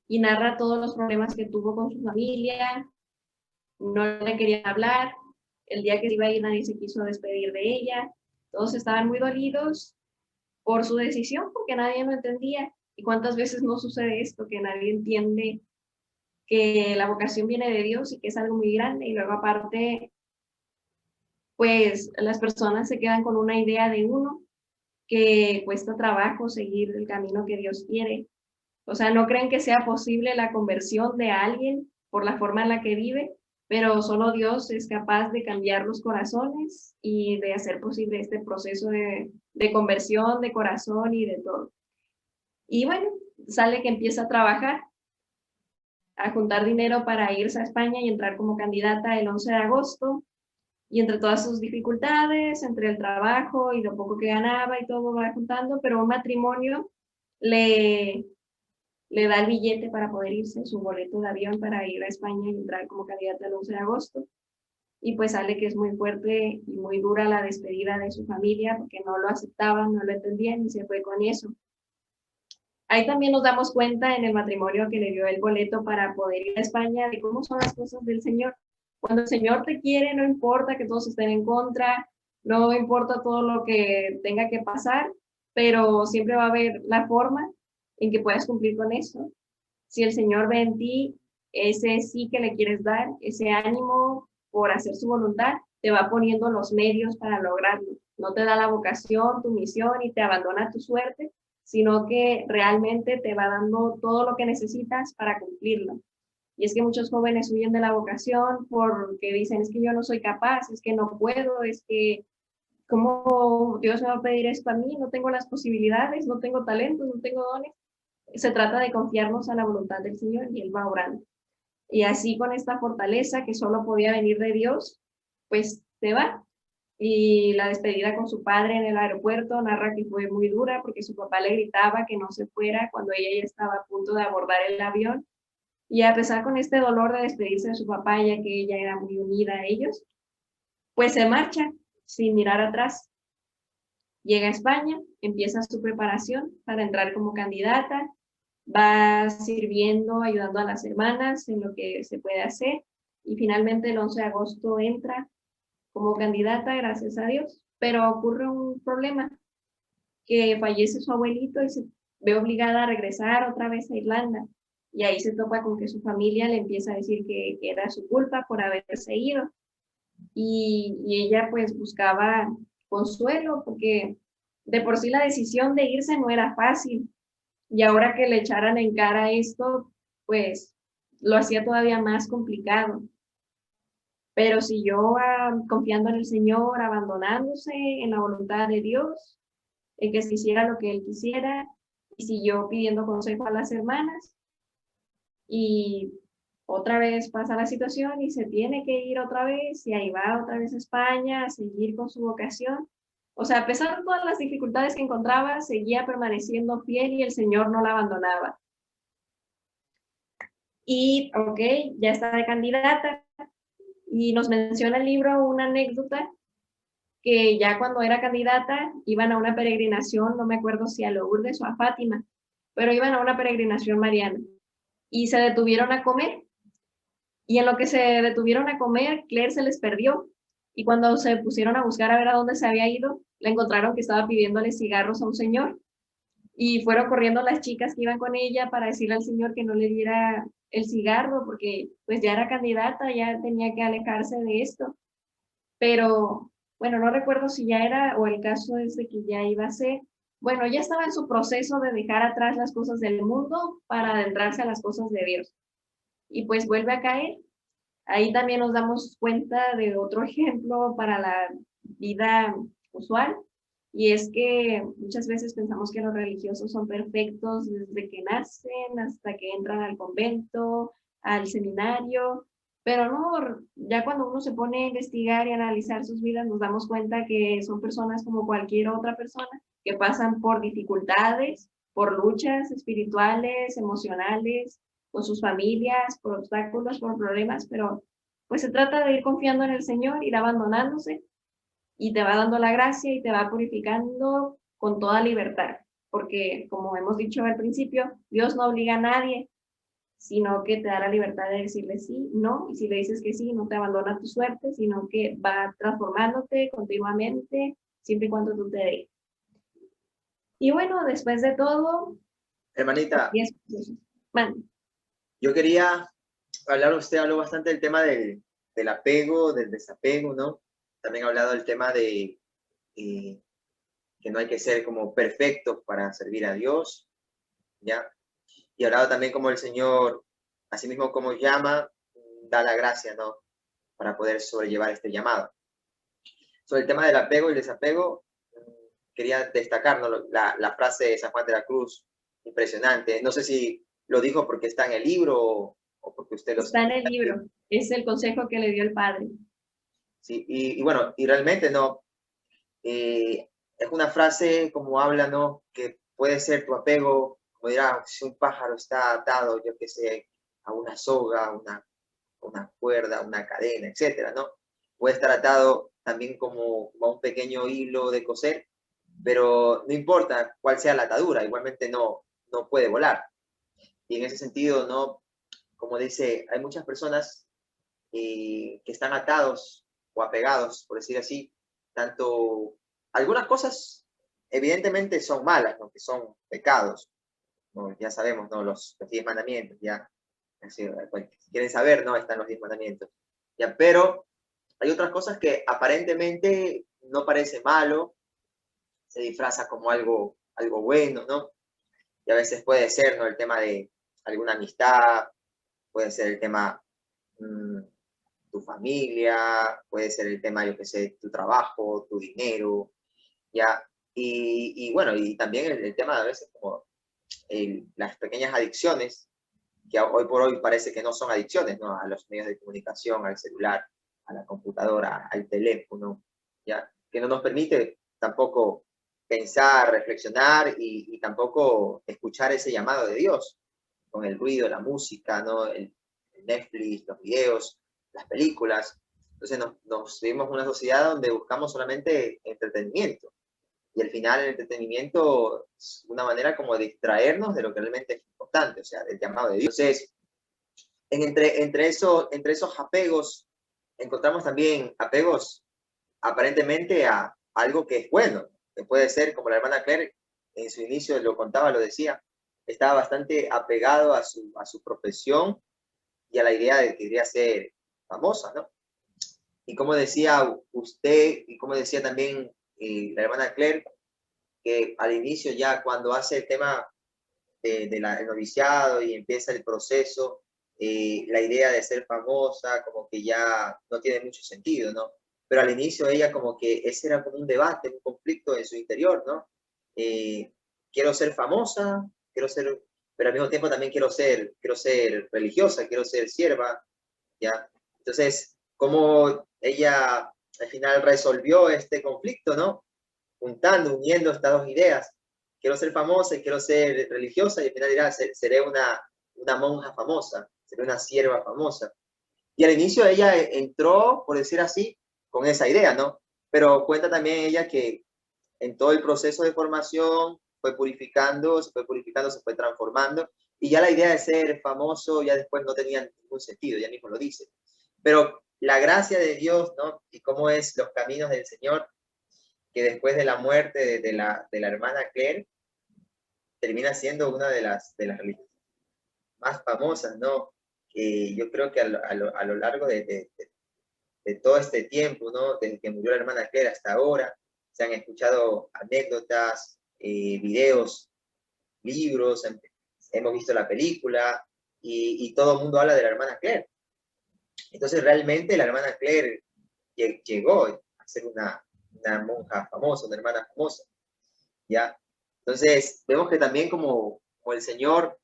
Speaker 2: Y narra todos los problemas que tuvo con su familia, no le querían hablar, el día que se iba a ir nadie se quiso despedir de ella, todos estaban muy dolidos por su decisión porque nadie lo entendía. ¿Y cuántas veces no sucede esto, que nadie entiende que la vocación viene de Dios y que es algo muy grande? Y luego aparte, pues las personas se quedan con una idea de uno que cuesta trabajo seguir el camino que Dios quiere. O sea, no creen que sea posible la conversión de alguien por la forma en la que vive, pero solo Dios es capaz de cambiar los corazones y de hacer posible este proceso de conversión de corazón y de todo. Y bueno, sale que empieza a trabajar, a juntar dinero para irse a España y entrar como candidata el 11 de agosto. Y entre todas sus dificultades, entre el trabajo y lo poco que ganaba y todo va juntando, pero un matrimonio le, le da el billete para poder irse, su boleto de avión para ir a España y entrar como candidata el 11 de agosto. Y pues sale que es muy fuerte y muy dura la despedida de su familia porque no lo aceptaban, no lo entendían y se fue con eso. Ahí también nos damos cuenta en el matrimonio que le dio el boleto para poder ir a España de cómo son las cosas del Señor. Cuando el Señor te quiere, no importa que todos estén en contra, no importa todo lo que tenga que pasar, pero siempre va a haber la forma en que puedas cumplir con eso. Si el Señor ve en ti ese sí que le quieres dar, ese ánimo por hacer su voluntad, te va poniendo los medios para lograrlo. No te da la vocación, tu misión y te abandona tu suerte, sino que realmente te va dando todo lo que necesitas para cumplirlo. Y es que muchos jóvenes huyen de la vocación porque dicen, es que yo no soy capaz, es que no puedo, es que ¿cómo Dios me va a pedir esto a mí? No tengo las posibilidades, no tengo talentos, no tengo dones. Se trata de confiarnos a la voluntad del Señor y Él va orando. Y así con esta fortaleza que solo podía venir de Dios, pues se va. Y la despedida con su padre en el aeropuerto narra que fue muy dura porque su papá le gritaba que no se fuera cuando ella ya estaba a punto de abordar el avión. Y a pesar con este dolor de despedirse de su papá, ya que ella era muy unida a ellos, pues se marcha sin mirar atrás. Llega a España, empieza su preparación para entrar como candidata, va sirviendo, ayudando a las hermanas en lo que se puede hacer, y finalmente el 11 de agosto entra como candidata, gracias a Dios, pero ocurre un problema, que fallece su abuelito y se ve obligada a regresar otra vez a Irlanda, y ahí se topa con que su familia le empieza a decir que era su culpa por haberse ido, y ella pues buscaba consuelo, porque de por sí la decisión de irse no era fácil, y ahora que le echaran en cara esto, pues lo hacía todavía más complicado. Pero siguió confiando en el Señor, abandonándose en la voluntad de Dios, en que se hiciera lo que Él quisiera, y siguió pidiendo consejo a las hermanas. Y otra vez pasa la situación y se tiene que ir otra vez, y ahí va otra vez a España a seguir con su vocación. O sea, a pesar de todas las dificultades que encontraba, seguía permaneciendo fiel y el Señor no la abandonaba. Y, ok, ya está de candidata. Y nos menciona el libro una anécdota que ya cuando era candidata iban a una peregrinación, no me acuerdo si a Lourdes o a Fátima, pero iban a una peregrinación mariana y se detuvieron a comer. Y en lo que se detuvieron a comer, Claire se les perdió. Y cuando se pusieron a buscar a ver a dónde se había ido, la encontraron que estaba pidiéndole cigarros a un señor. Y fueron corriendo las chicas que iban con ella para decirle al señor que no le diera el cigarro, porque pues ya era candidata, ya tenía que alejarse de esto. Pero bueno, no recuerdo si ya era o el caso es de que ya iba a ser. Bueno, ya estaba en su proceso de dejar atrás las cosas del mundo para adentrarse a las cosas de Dios. Y pues vuelve a caer. Ahí también nos damos cuenta de otro ejemplo para la vida usual, y es que muchas veces pensamos que los religiosos son perfectos desde que nacen hasta que entran al convento, al seminario, pero no, ya cuando uno se pone a investigar y analizar sus vidas, nos damos cuenta que son personas como cualquier otra persona, que pasan por dificultades, por luchas espirituales, emocionales, con sus familias, por obstáculos, por problemas, pero pues se trata de ir confiando en el Señor, ir abandonándose, y te va dando la gracia y te va purificando con toda libertad, porque como hemos dicho al principio, Dios no obliga a nadie, sino que te da la libertad de decirle sí, no, y si le dices que sí, no te abandona tu suerte, sino que va transformándote continuamente, siempre y cuando tú te dejes. Y bueno, después de todo,
Speaker 1: Hermanita,
Speaker 2: así es. Man,
Speaker 1: yo quería hablar, usted habló bastante del tema del apego, del desapego, ¿no? También ha hablado del tema de que no hay que ser como perfectos para servir a Dios, ¿ya? Y ha hablado también como el Señor, así mismo como llama, da la gracia, ¿no? Para poder sobrellevar este llamado. Sobre el tema del apego y el desapego, quería destacar, ¿no? La frase de San Juan de la Cruz, impresionante. No sé si lo dijo porque está en el libro o porque usted lo
Speaker 2: está
Speaker 1: sintió.
Speaker 2: en el libro, es el consejo que le dio el Padre.
Speaker 1: Sí, y bueno, y realmente no, es una frase como habla, ¿no? Que puede ser tu apego, como dirá, si un pájaro está atado, yo qué sé, a una soga, una cuerda, una cadena, etcétera, ¿no? Puede estar atado también como a un pequeño hilo de coser, pero no importa cuál sea la atadura, igualmente no puede volar. Y en ese sentido, ¿no? Como dice, hay muchas personas que están atados o apegados, por decir así, tanto algunas cosas evidentemente son malas, ¿no? Que son pecados, ¿no? Ya sabemos, ¿no? Los 10 mandamientos, ya, así, si quieren saber, ¿no? Están los 10 mandamientos, ya, pero hay otras cosas que aparentemente no parece malo, se disfraza como algo bueno, ¿no? Y a veces puede ser, ¿no? El tema de alguna amistad, puede ser el tema tu familia, puede ser el tema, yo qué sé, tu trabajo, tu dinero, ¿ya? Y bueno, y también el tema de a veces como las pequeñas adicciones, que hoy por hoy parece que no son adicciones, ¿no? A los medios de comunicación, al celular, a la computadora, al teléfono, ¿ya? Que no nos permite tampoco pensar, reflexionar y tampoco escuchar ese llamado de Dios, con el ruido, la música, ¿no? El Netflix, los videos, las películas. Entonces nos vivimos en una sociedad donde buscamos solamente entretenimiento. Y al final el entretenimiento es una manera como de distraernos de lo que realmente es importante, o sea, del llamado de Dios. Entonces, entre esos apegos, encontramos también apegos aparentemente a algo que es bueno, que puede ser, como la hermana Claire en su inicio lo contaba, lo decía, estaba bastante apegado a su profesión y a la idea de que quería ser famosa, ¿no? Y como decía usted, y como decía también la hermana Claire, que al inicio ya cuando hace el tema el noviciado y empieza el proceso, la idea de ser famosa como que ya no tiene mucho sentido, ¿no? Pero al inicio ella como que ese era como un debate, un conflicto en su interior, ¿no? Quiero ser famosa, quiero ser, pero al mismo tiempo también quiero ser religiosa, quiero ser sierva, ¿ya? Entonces, cómo ella al final resolvió este conflicto, ¿no? Uniendo estas dos ideas. Quiero ser famosa y quiero ser religiosa, y al final dirá, seré una monja famosa, seré una sierva famosa. Y al inicio ella entró, por decir así, con esa idea, ¿no? Pero cuenta también ella que en todo el proceso de formación fue purificando, se fue transformando, y ya la idea de ser famoso ya después no tenía ningún sentido, ya mismo lo dice. Pero la gracia de Dios, ¿no? Y cómo es los caminos del Señor, que después de la muerte de la hermana Claire, termina siendo una de las religiones más famosas, ¿no? Que yo creo que a lo largo de todo este tiempo, ¿no? Desde que murió la hermana Claire hasta ahora, se han escuchado anécdotas, videos, libros, hemos visto la película y todo el mundo habla de la hermana Claire. Entonces realmente la hermana Claire llegó a ser una monja famosa, una hermana famosa, ¿ya? Entonces vemos que también como el Señor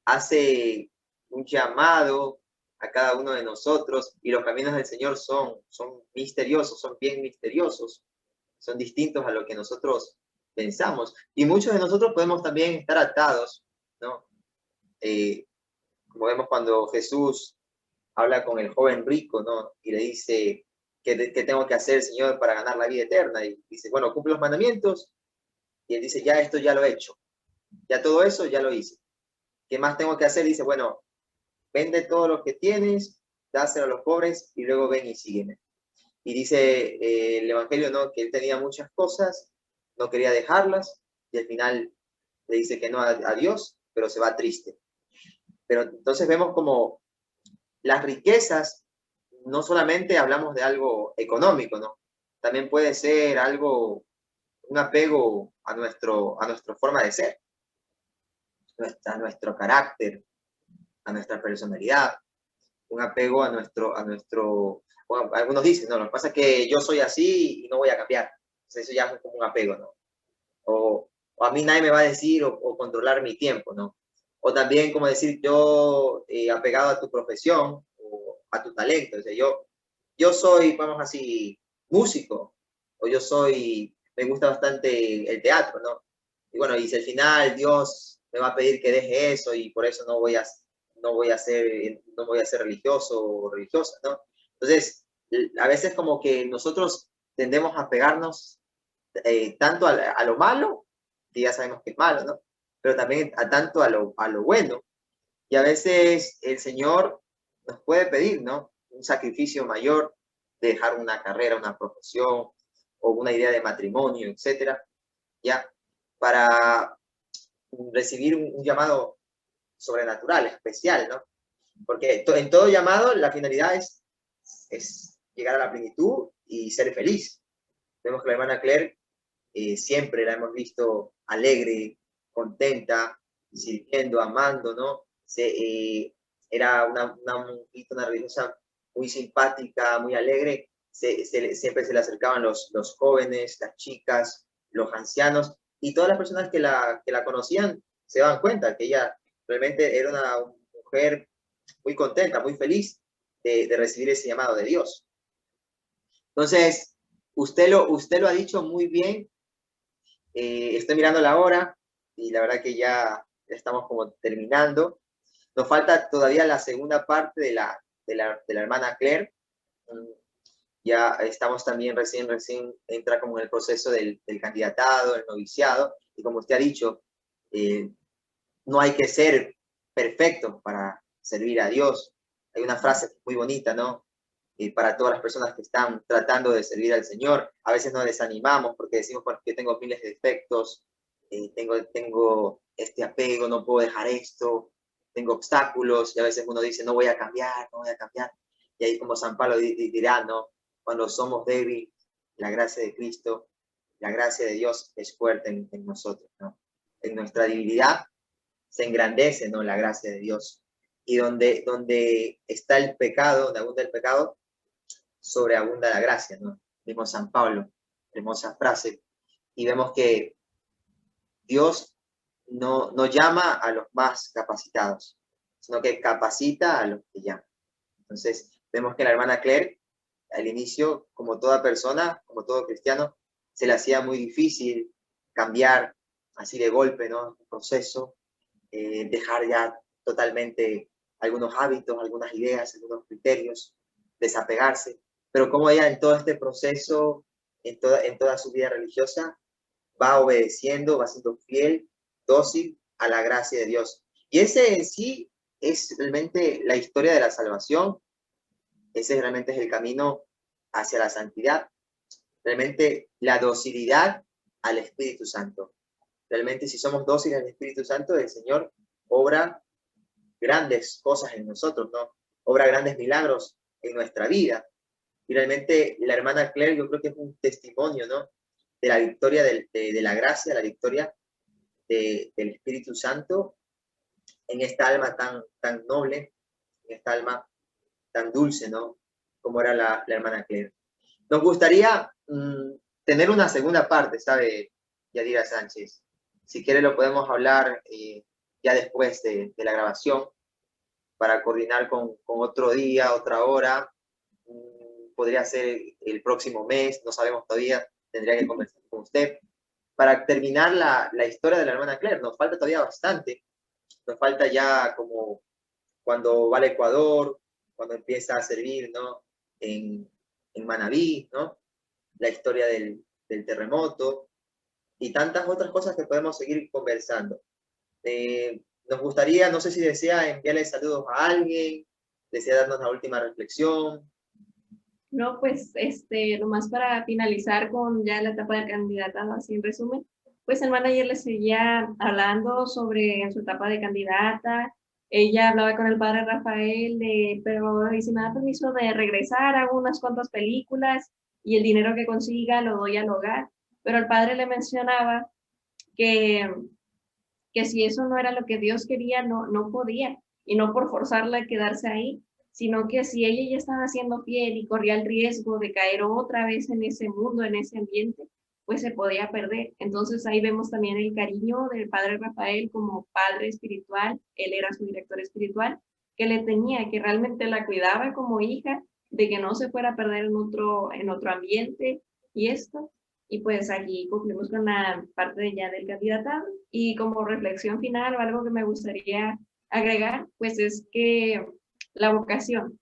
Speaker 1: hace un llamado a cada uno de nosotros y los caminos del Señor son misteriosos, son bien misteriosos, son distintos a lo que nosotros pensamos. Y muchos de nosotros podemos también estar atados, ¿no? Como vemos cuando Jesús habla con el joven rico, ¿no? Y le dice, ¿qué tengo que hacer, Señor, para ganar la vida eterna? Y dice, bueno, cumple los mandamientos. Y él dice, ya esto ya lo he hecho. Ya todo eso ya lo hice. ¿Qué más tengo que hacer? Dice, bueno, vende todo lo que tienes, dáselo a los pobres y luego ven y sígueme. Y dice el Evangelio, ¿no? Que él tenía muchas cosas, no quería dejarlas y al final le dice que no a Dios, pero se va triste. Pero entonces vemos como las riquezas, no solamente hablamos de algo económico, ¿no? También puede ser algo, un apego a nuestra forma de ser, a nuestro carácter, a nuestra personalidad, un apego bueno, algunos dicen, no, lo que pasa es que yo soy así y no voy a cambiar. Entonces eso ya es como un apego, ¿no? O a mí nadie me va a decir o controlar mi tiempo, ¿no? O también como decir yo apegado a tu profesión o a tu talento. O sea, yo soy, vamos así, músico, o me gusta bastante el teatro, ¿no? Y bueno, y si al final Dios me va a pedir que deje eso y por eso no voy a ser religioso o religiosa, ¿no? Entonces, a veces como que nosotros tendemos a pegarnos tanto a lo malo, que ya sabemos que es malo, ¿no? Pero también tanto a lo bueno. Y a veces el Señor nos puede pedir, ¿no? Un sacrificio mayor, de dejar una carrera, una profesión o una idea de matrimonio, etcétera, ya, para recibir un llamado sobrenatural, especial, ¿no? Porque en todo llamado la finalidad es llegar a la plenitud y ser feliz. Vemos que la hermana Claire siempre la hemos visto alegre, contenta, sirviendo, amando, ¿no? Era una religiosa muy simpática, muy alegre. Siempre se le acercaban los jóvenes, las chicas, los ancianos, y todas las personas que la conocían se daban cuenta que ella realmente era una mujer muy contenta, muy feliz de recibir ese llamado de Dios. Entonces, usted lo ha dicho muy bien. Estoy mirando la hora y la verdad que ya estamos como terminando. Nos falta todavía la segunda parte de la hermana Claire. Ya estamos también recién entra como en el proceso del candidatado, el noviciado, y como usted ha dicho, no hay que ser perfectos para servir a Dios. Hay una frase muy bonita, ¿no? Y para todas las personas que están tratando de servir al Señor, a veces nos desanimamos porque decimos, bueno, yo tengo miles de defectos, tengo este apego, no puedo dejar esto, tengo obstáculos, y a veces uno dice, no voy a cambiar, no voy a cambiar. Y ahí como San Pablo dirá, ¿no? Cuando somos débiles, la gracia de Cristo, la gracia de Dios es fuerte en nosotros, ¿no? En nuestra debilidad se engrandece, ¿no? La gracia de Dios. Y donde está el pecado, donde abunda el pecado, sobreabunda la gracia, ¿no? Vimos San Pablo, hermosa frase, y vemos que Dios no llama a los más capacitados, sino que capacita a los que llama. Entonces, vemos que la hermana Claire, al inicio, como toda persona, como todo cristiano, se le hacía muy difícil cambiar así de golpe, ¿no? Un proceso, dejar ya totalmente algunos hábitos, algunas ideas, algunos criterios, desapegarse. Pero como ella en todo este proceso, en toda su vida religiosa, va obedeciendo, va siendo fiel, dócil a la gracia de Dios. Y ese en sí es realmente la historia de la salvación, ese realmente es el camino hacia la santidad, realmente la docilidad al Espíritu Santo. Realmente si somos dóciles al Espíritu Santo, el Señor obra grandes cosas en nosotros, ¿no? Obra grandes milagros en nuestra vida. Y realmente la hermana Claire yo creo que es un testimonio, ¿no? De la victoria de la gracia, la victoria del Espíritu Santo en esta alma tan noble, en esta alma tan dulce, ¿no? Como era la hermana Claire. Nos gustaría tener una segunda parte, ¿sabe, Yadira Sánchez? Si quiere lo podemos hablar ya después de la grabación para coordinar con otro día, otra hora. Podría ser el próximo mes, no sabemos todavía, tendría que conversar con usted. Para terminar la historia de la hermana Claire, nos falta todavía bastante. Nos falta ya como cuando va al Ecuador, cuando empieza a servir, ¿no? En Manabí, ¿no? La historia del terremoto y tantas otras cosas que podemos seguir conversando. Nos gustaría, no sé si desea enviarle saludos a alguien, desea darnos la última reflexión.
Speaker 2: No, pues, nomás para finalizar con ya la etapa de candidatado, así en resumen, pues el manager le seguía hablando sobre su etapa de candidata. Ella hablaba con el padre Rafael pero y si me da permiso de regresar, hago unas cuantas películas y el dinero que consiga lo doy al hogar. Pero el padre le mencionaba que, que si eso no era lo que Dios quería, no podía, y no por forzarla a quedarse ahí, sino que si ella ya estaba siendo fiel y corría el riesgo de caer otra vez en ese mundo, en ese ambiente, pues se podía perder. Entonces ahí vemos también el cariño del padre Rafael como padre espiritual, él era su director espiritual, que le tenía, que realmente la cuidaba como hija, de que no se fuera a perder en otro ambiente y esto. Y pues aquí cumplimos con la parte de ya del candidatado. Y como reflexión final o algo que me gustaría agregar, pues es que la vocación.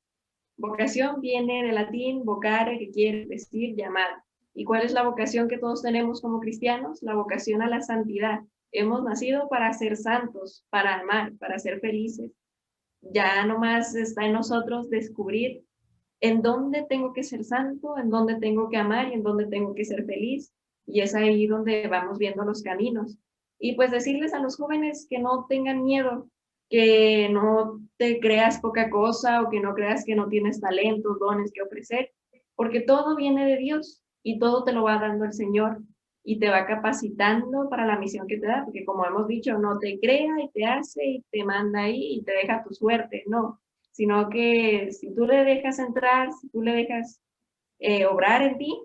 Speaker 2: Vocación viene del latín vocare, que quiere decir llamar. ¿Y cuál es la vocación que todos tenemos como cristianos? La vocación a la santidad. Hemos nacido para ser santos, para amar, para ser felices. Ya nomás está en nosotros descubrir en dónde tengo que ser santo, en dónde tengo que amar y en dónde tengo que ser feliz. Y es ahí donde vamos viendo los caminos. Y pues decirles a los jóvenes que no tengan miedo, que no te creas poca cosa o que no creas que no tienes talentos, dones que ofrecer, porque todo viene de Dios y todo te lo va dando el Señor y te va capacitando para la misión que te da, porque como hemos dicho, no te crea y te hace y te manda ahí y te deja tu suerte, no, sino que si tú le dejas entrar, si tú le dejas obrar en ti,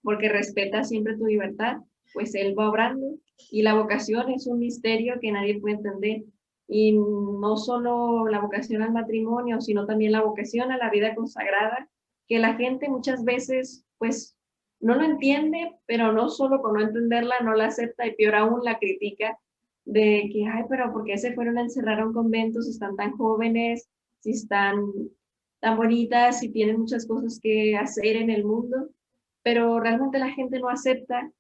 Speaker 2: porque respeta siempre tu libertad, pues Él va obrando. Y la vocación es un misterio que nadie puede entender. Y no solo la vocación al matrimonio, sino también la vocación a la vida consagrada, que la gente muchas veces, pues, no lo entiende, pero no solo con no entenderla, no la acepta y peor aún la critica de que, ay, pero ¿por qué se fueron a encerrar a un convento si están tan jóvenes, si están tan bonitas, si tienen muchas cosas que hacer en el mundo? Pero realmente la gente no acepta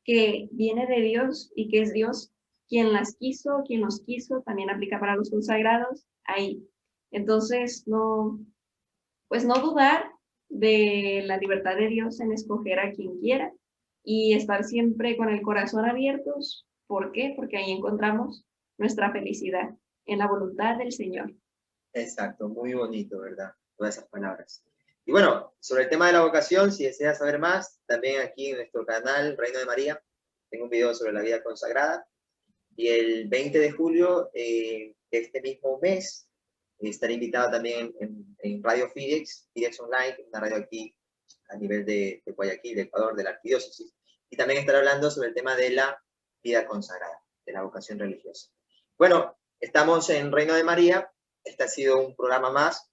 Speaker 2: que viene de Dios y que es Dios quien las quiso, quien los quiso, también aplica para los consagrados, ahí. Entonces, no, pues no dudar de la libertad de Dios en escoger a quien quiera y estar siempre con el corazón abiertos. ¿Por qué? Porque ahí encontramos nuestra felicidad en la voluntad del Señor.
Speaker 1: Exacto, muy bonito, ¿verdad? Todas esas palabras. Y bueno, sobre el tema de la vocación, si deseas saber más, también aquí en nuestro canal Reino de María, tengo un video sobre la vida consagrada. Y el 20 de julio, este mismo mes, estaré invitado también en Radio Fidex, Fidex Online, una radio aquí a nivel de Guayaquil, de Ecuador, de la arquidiócesis. Y también estaré hablando sobre el tema de la vida consagrada, de la vocación religiosa. Bueno, estamos en Reino de María. Este ha sido un programa más,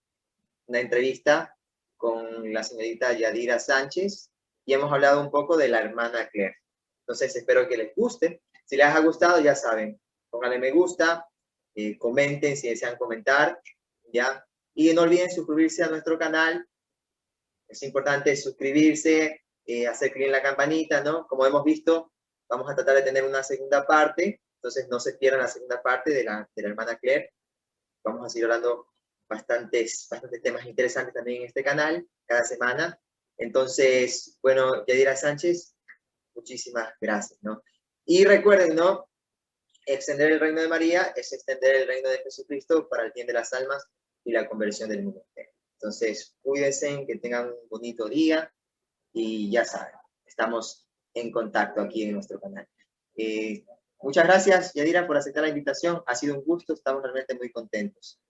Speaker 1: una entrevista con la señorita Yadira Sánchez y hemos hablado un poco de la hermana Claire. Entonces espero que les guste. Si les ha gustado, ya saben, pónganle me gusta, comenten si desean comentar, ¿ya? Y no olviden suscribirse a nuestro canal. Es importante suscribirse, hacer clic en la campanita, ¿no? Como hemos visto, vamos a tratar de tener una segunda parte, entonces no se pierdan la segunda parte de la hermana Claire. Vamos a seguir hablando bastantes temas interesantes también en este canal, cada semana. Entonces, bueno, Yadira Sánchez, muchísimas gracias, ¿no? Y recuerden, ¿no? Extender el reino de María es extender el reino de Jesucristo para el bien de las almas y la conversión del mundo entero. Entonces, cuídense, que tengan un bonito día y ya saben, estamos en contacto aquí en nuestro canal. Muchas gracias, Yadira, por aceptar la invitación. Ha sido un gusto, estamos realmente muy contentos.